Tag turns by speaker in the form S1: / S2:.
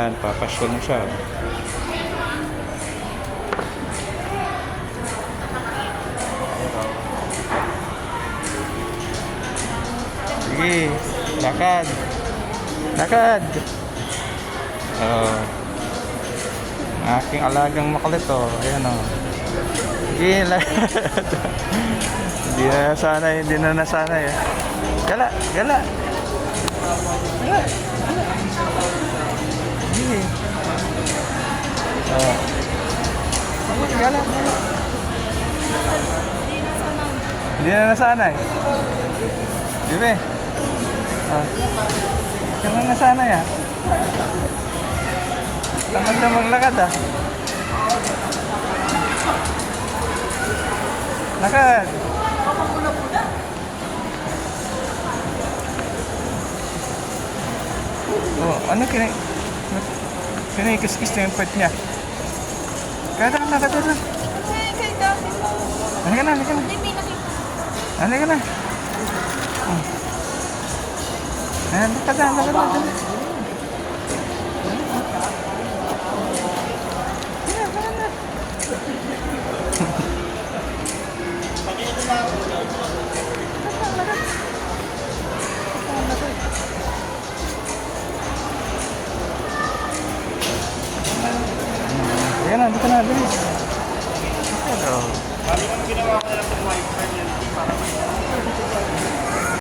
S1: Yan, papasyon na siya. Sige, lakad. Lakad. Aking alagang makulit, oh. Ayan, oh. Sige, lakad. Hindi na nasanay. Gala, gala. Gala. Sige. Gala, gala. Hindi na nasanay. Diba? Hindi na nasanay, ah. Tamad na maglakad, ah. Lakad. Oh, ano kinikiskis na yung part niya? Kaya na, lakad na. Halika na, halika na. Halika na. Lakad na, lakad na. Ayan na, dito na, bilis. Hello. Bali naman ginawa ko na lang ng wiper niyan para